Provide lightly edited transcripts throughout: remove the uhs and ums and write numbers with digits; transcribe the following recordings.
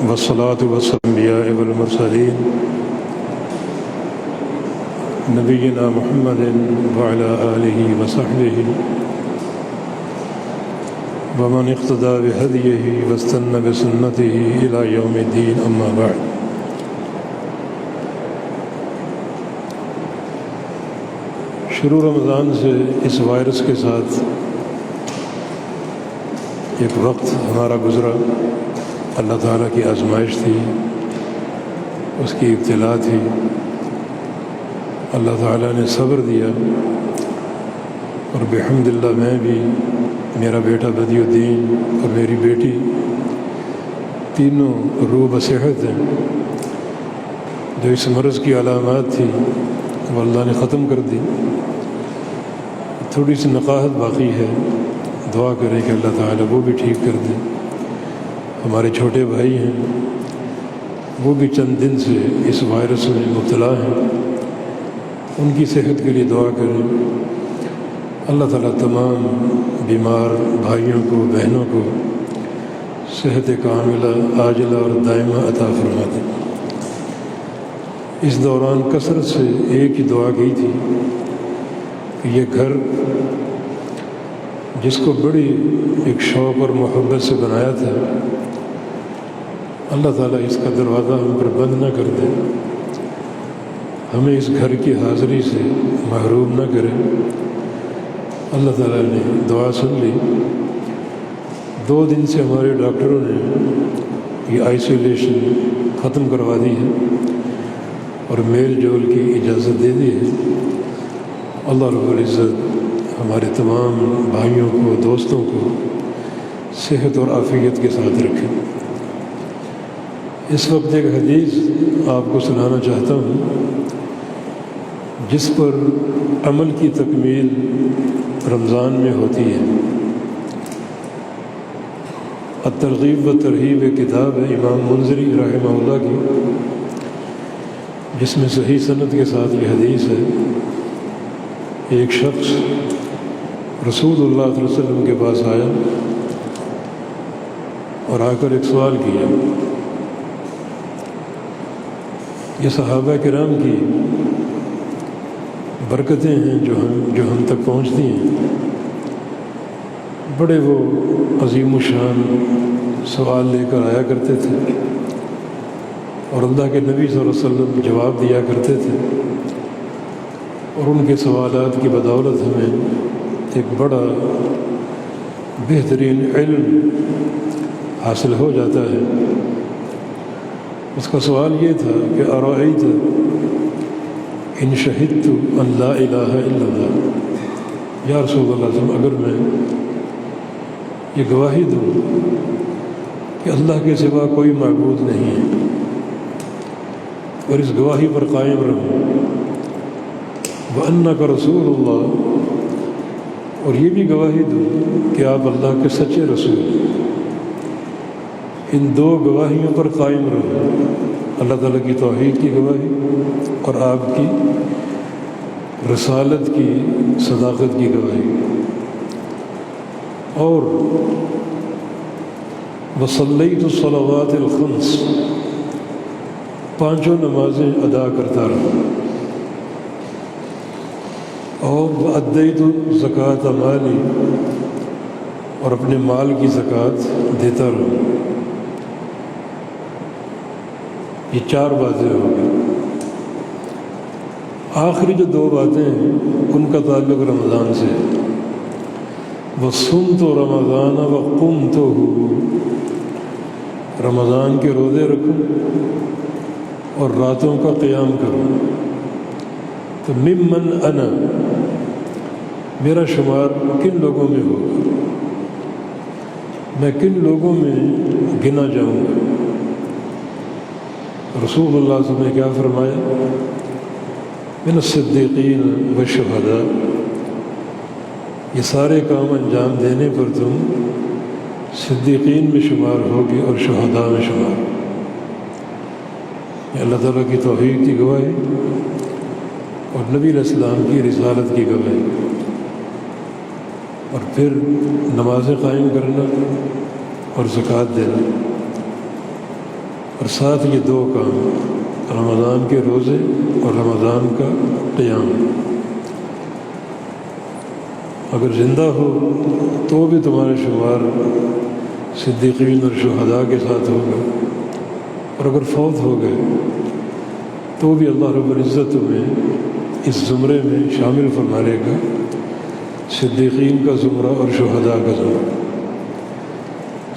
والصلاة والسلام على الأنبياء والمرسلين نبينا محمد وعلى آله وصحبه ومن اقتدى بهديه واستنى بسنته إلى يوم الدين أما بعد. شروع رمضان سے اس وائرس کے ساتھ ایک وقت ہمارا گزرا، اللہ تعالیٰ کی آزمائش تھی، اس کی ابتلا تھی، اللہ تعالیٰ نے صبر دیا، اور بحمد اللہ میں بھی، میرا بیٹا بدی الدین اور میری بیٹی تینوں روح بصحت ہیں. جو اس مرض کی علامات تھی وہ اللہ نے ختم کر دی. تھوڑی سی نقاہت باقی ہے، دعا کریں کہ اللہ تعالیٰ وہ بھی ٹھیک کر دے. ہمارے چھوٹے بھائی ہیں، وہ بھی چند دن سے اس وائرس میں مبتلا ہیں، ان کی صحت کے لیے دعا کریں. اللہ تعالیٰ تمام بیمار بھائیوں کو، بہنوں کو صحت کاملہ عاجلہ اور دائمہ عطا فرما دے. اس دوران کثرت سے ایک ہی دعا کی تھی کہ یہ گھر جس کو بڑی ایک شوق اور محبت سے بنایا تھا، اللہ تعالیٰ اس کا دروازہ ہم پر بند نہ کر دے، ہمیں اس گھر کی حاضری سے محروم نہ کرے. اللہ تعالیٰ نے دعا سن لی. 2 دن سے ہمارے ڈاکٹروں نے یہ آئسولیشن ختم کروا دی ہے اور میل جول کی اجازت دے دی ہے. اللہ رب العزت ہمارے تمام بھائیوں کو، دوستوں کو صحت اور عافیت کے ساتھ رکھے. اس وقت ایک حدیث آپ کو سنانا چاہتا ہوں جس پر عمل کی تکمیل رمضان میں ہوتی ہے. الترغیب و ترہیب ایک کتاب ہے امام منذری رحمہ اللہ کی، جس میں صحیح سند کے ساتھ یہ حدیث ہے. ایک شخص رسول اللہ صلی اللہ علیہ وسلم کے پاس آیا اور آ کر ایک سوال کیا. یہ صحابہ کرام کی برکتیں ہیں جو ہم تک پہنچتی ہیں. بڑے وہ عظیم الشان سوال لے کر آیا کرتے تھے اور اللہ کے نبی صلی اللہ علیہ وسلم جواب دیا کرتے تھے، اور ان کے سوالات کی بدولت ہمیں ایک بڑا بہترین علم حاصل ہو جاتا ہے. اس کا سوال یہ تھا کہ ارأیت ان شہدت ان لا الہ الا اللہ، یا رسول اللہ صلی اللہ علیہ وسلم اگر میں یہ گواہی دوں کہ اللہ کے سوا کوئی معبود نہیں ہے اور اس گواہی پر قائم رہوں، وَأَنَّكَ رسول اللہ، اور یہ بھی گواہی دوں کہ آپ اللہ کے سچے رسول، ان 2 گواہیوں پر قائم رہوں، اللہ تعالیٰ کی توحید کی گواہی اور آپ کی رسالت کی صداقت کی گواہی، اور وصلیت الصلوات الخمس، 5 نمازیں ادا کرتا رہا، اور وأدیت زکوٰۃ مالی، اور اپنے مال کی زکوٰۃ دیتا رہا. یہ 4 باتیں ہو گئی. آخری جو 2 باتیں ہیں ان کا تعلق رمضان سے. وصمت رمضان وقمتہ، رمضان کے روزے رکھوں اور راتوں کا قیام کروں. تو ممن انا، میرا شمار کن لوگوں میں ہوگا، میں کن لوگوں میں گنا جاؤں گا. رسول اللہ صلی اللہ علیہ وسلم نے کیا فرمایا؟ من الصدیقین والشہداء، یہ سارے کام انجام دینے پر تم صدیقین میں شمار ہوگی اور شہداء میں شمار. یہ اللہ تعالیٰ کی توحید کی گواہی اور نبی علیہ السلام کی رسالت کی گواہی، اور پھر نمازیں قائم کرنا اور زکوٰۃ دینا. اور ساتھ یہ دو کام، رمضان کے روزے اور رمضان کا قیام، اگر زندہ ہو تو بھی تمہارے شمار صدیقین اور شہداء کے ساتھ ہوگا، اور اگر فوت ہو گئے تو بھی اللہ رب العزت تمہیں اس زمرے میں شامل فرما لے گا، صدیقین کا زمرہ اور شہداء کا زمرہ۔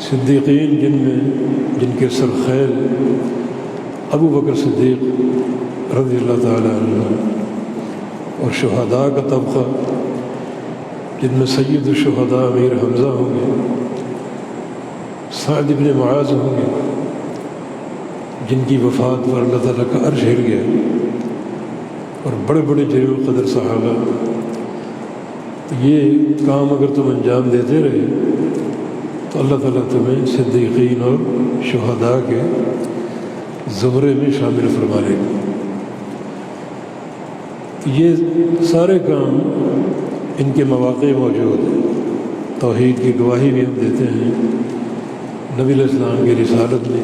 صدیقین جن کے سرخیل ابو بکر صدیق رضی اللہ تعالی عنہ، اور شہداء کا طبقہ جن میں سید الشہداء امیر حمزہ ہوں گے، سعد بن معاذ ہوں گے، جن کی وفات پر اللہ تعالیٰ کا عرش ہل گیا، اور بڑے بڑے جلیل القدر صحابہ۔ تو یہ کام اگر تم انجام دیتے رہے تو اللہ تعالیٰ تمہیں صدیقین اور شہداء کے زمرے میں شامل فرما لے گا۔ تو یہ سارے کام ان کے مواقع موجود ہیں۔ توحید کی گواہی بھی ہم دیتے ہیں، نبی علیہ السلام کی رسالت میں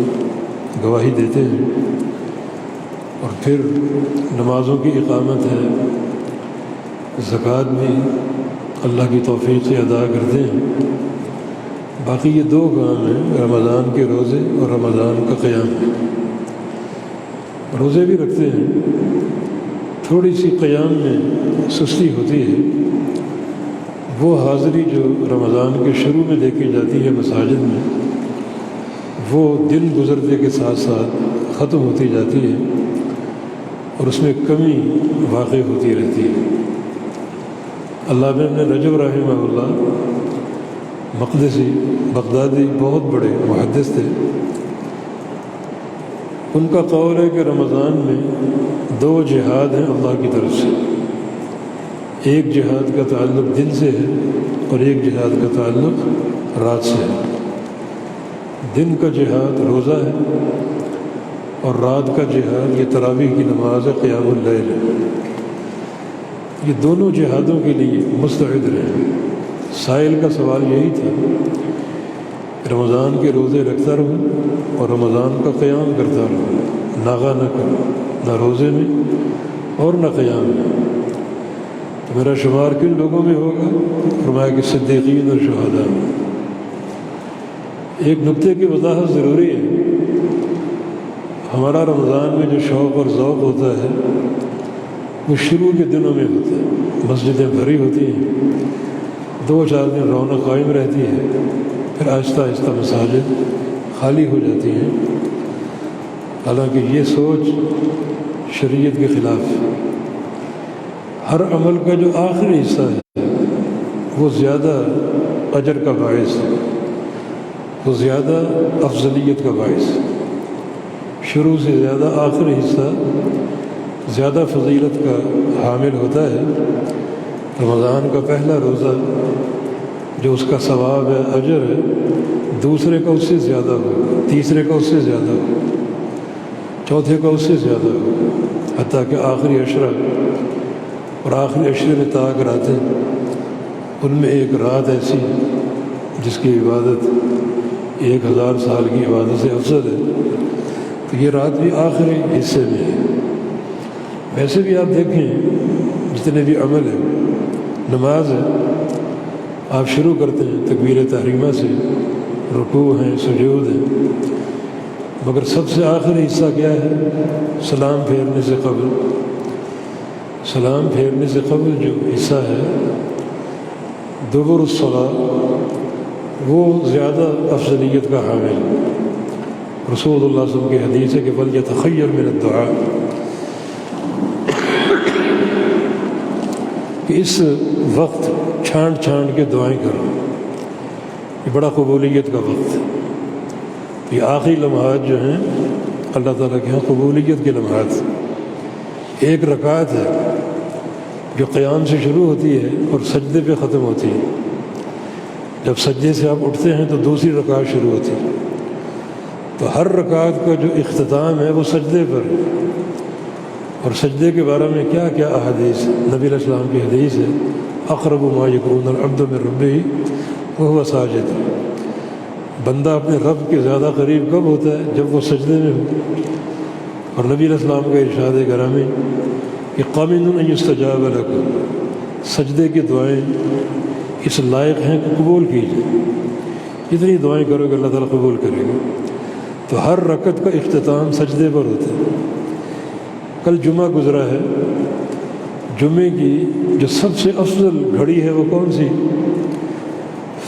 گواہی دیتے ہیں، اور پھر نمازوں کی اقامت ہے، زکوٰۃ بھی اللہ کی توفیق سے ادا کرتے ہیں۔ باقی یہ دو کام ہیں، رمضان کے روزے اور رمضان کا قیام۔ روزے بھی رکھتے ہیں، تھوڑی سی قیام میں سستی ہوتی ہے، وہ حاضری جو رمضان کے شروع میں دیکھی جاتی ہے مساجد میں، وہ دن گزرتے کے ساتھ ساتھ ختم ہوتی جاتی ہے، اور اس میں کمی واقع ہوتی رہتی ہے۔ علامہ ابن رجب رحمہ اللہ مقدسی بغدادی بہت بڑے محدث تھے، ان کا قول ہے کہ رمضان میں دو جہاد ہیں اللہ کی طرف سے، ایک جہاد کا تعلق دن سے ہے اور ایک جہاد کا تعلق رات سے ہے۔ دن کا جہاد روزہ ہے، اور رات کا جہاد یہ تراویح کی نماز ہے، قیام اللیل ہے۔ یہ دونوں جہادوں کے لیے مستعد رہیں۔ سائل کا سوال یہی تھا، رمضان کے روزے رکھتا رہوں اور رمضان کا قیام کرتا رہوں، ناغہ نہ کروں، نہ روزے میں اور نہ قیام میں، تو میرا شمار کن لوگوں میں ہوگا؟ فرمایا کہ صدیقین اور شہداء میں۔ ایک نقطے کی وضاحت ضروری ہے، ہمارا رمضان میں جو شوق اور ذوق ہوتا ہے وہ شروع کے دنوں میں ہوتا ہے، مسجدیں بھری ہوتی ہیں، 2-4 دن رونق قائم رہتی ہے، پھر آہستہ آہستہ مساجد خالی ہو جاتی ہیں۔ حالانکہ یہ سوچ شریعت کے خلاف ہے۔ ہر عمل کا جو آخری حصہ ہے وہ زیادہ اجر کا باعث ہے، وہ زیادہ افضلیت کا باعث ہے۔ شروع سے زیادہ آخری حصہ زیادہ فضیلت کا حامل ہوتا ہے۔ رمضان کا پہلا روزہ جو اس کا ثواب ہے، اجر ہے، دوسرے کا اس سے زیادہ ہو، تیسرے کا اس سے زیادہ ہو، چوتھے کا اس سے زیادہ ہو، حتیٰ کہ آخری عشرہ اور آخری عشرے میں طاق راتیں، ان میں ایک رات ایسی جس کی عبادت 1000 سال کی عبادت سے افضل ہے، تو یہ رات بھی آخری حصے میں ہے۔ ویسے بھی آپ دیکھیں جتنے بھی عمل ہیں، نماز ہے، آپ شروع کرتے ہیں تکبیر تحریمہ سے، رکوع ہیں، سجود ہیں، مگر سب سے آخری حصہ کیا ہے؟ سلام پھیرنے سے قبل۔ سلام پھیرنے سے قبل جو حصہ ہے دبر الصلاۃ، وہ زیادہ افضلیت کا حامل ہے۔ رسول اللہ صلی اللہ علیہ وسلم کی حدیث ہے کہ فَلْيَتَخَيَّرْ مِنَ الدُّعَاء، کہ اس وقت چھانٹ چھانٹ کے دعائیں کرو، یہ بڑا قبولیت کا وقت ہے۔ یہ آخری لمحات جو ہیں اللہ تعالیٰ کے ہاں قبولیت کے لمحات۔ ایک رکعت ہے جو قیام سے شروع ہوتی ہے اور سجدے پہ ختم ہوتی ہے۔ جب سجدے سے آپ اٹھتے ہیں تو دوسری رکعت شروع ہوتی ہے، تو ہر رکعت کا جو اختتام ہے وہ سجدے پر ہے۔ اور سجدے کے بارے میں کیا کیا احادیث، نبی علیہ السلام کی حدیث ہے، اقرب ما یکون العبد من ربہ وہو ساجد، بندہ اپنے رب کے زیادہ قریب کب ہوتا ہے؟ جب وہ سجدے میں ہو۔ اور نبی علیہ السلام کا ارشاد گرامی کہ قامن ان یستجاب لکم، سجدے کی دعائیں اس لائق ہیں کہ قبول کی جائیں، جتنی دعائیں کرو گے اللہ تعالیٰ قبول کرے گا۔ تو ہر رکعت کا اختتام سجدے پر ہوتا ہے۔ کل جمعہ گزرا ہے، جمعے کی جو سب سے افضل گھڑی ہے وہ کون سی؟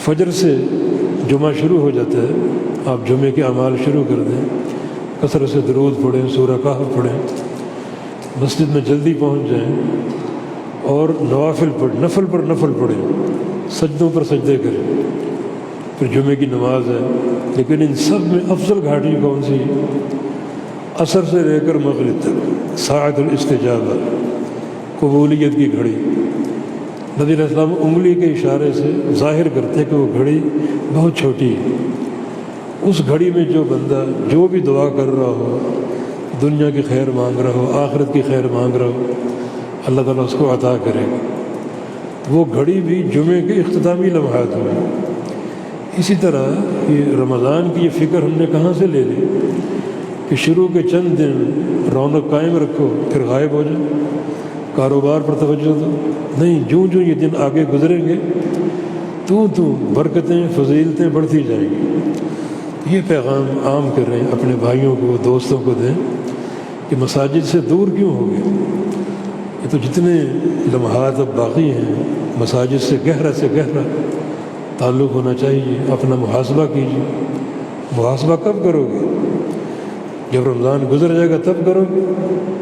فجر سے جمعہ شروع ہو جاتا ہے، آپ جمعے کے اعمال شروع کر دیں، کثرت سے درود پڑھیں، سورہ کہف پڑھیں، مسجد میں جلدی پہنچ جائیں اور نوافل پڑھیں، نفل پر نفل پڑھیں، سجدوں پر سجدے کریں، پھر جمعے کی نماز ہے۔ لیکن ان سب میں افضل گھاٹی کون سی؟ عصر سے لے کر مغرب تک ساعت الاستجابہ، قبولیت کی گھڑی۔ نبی علیہ السلام انگلی کے اشارے سے ظاہر کرتے کہ وہ گھڑی بہت چھوٹی ہے۔ اس گھڑی میں جو بندہ جو بھی دعا کر رہا ہو، دنیا کی خیر مانگ رہا ہو، آخرت کی خیر مانگ رہا ہو، اللہ تعالیٰ اس کو عطا کرے گا۔ وہ گھڑی بھی جمعے کے اختتامی لمحات میں۔ اسی طرح یہ رمضان کی یہ فکر ہم نے کہاں سے لے لی کہ شروع کے چند دن رونق قائم رکھو پھر غائب ہو جائے، کاروبار پر توجہ دو۔ نہیں، جوں جوں یہ دن آگے گزریں گے تو برکتیں فضیلتیں بڑھتی جائیں گی۔ یہ پیغام عام کر رہے ہیں، اپنے بھائیوں کو دوستوں کو دیں کہ مساجد سے دور کیوں ہو گئے؟ یہ تو جتنے لمحات اب باقی ہیں مساجد سے گہرا تعلق ہونا چاہیے۔ اپنا محاسبہ کیجیے۔ محاسبہ کب کرو گے؟ جب رمضان گزر جائے گا تب کرو گے،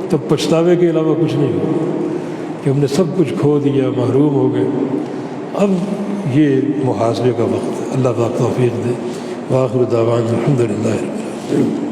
تب پچھتاوے کے علاوہ کچھ نہیں ہوگا کہ ہم نے سب کچھ کھو دیا، محروم ہو گئے۔ اب یہ محاسبے کا وقت ہے۔ اللہ پاک توفیق دے۔ وآخر دعوانا الحمدللہ رب العالمین۔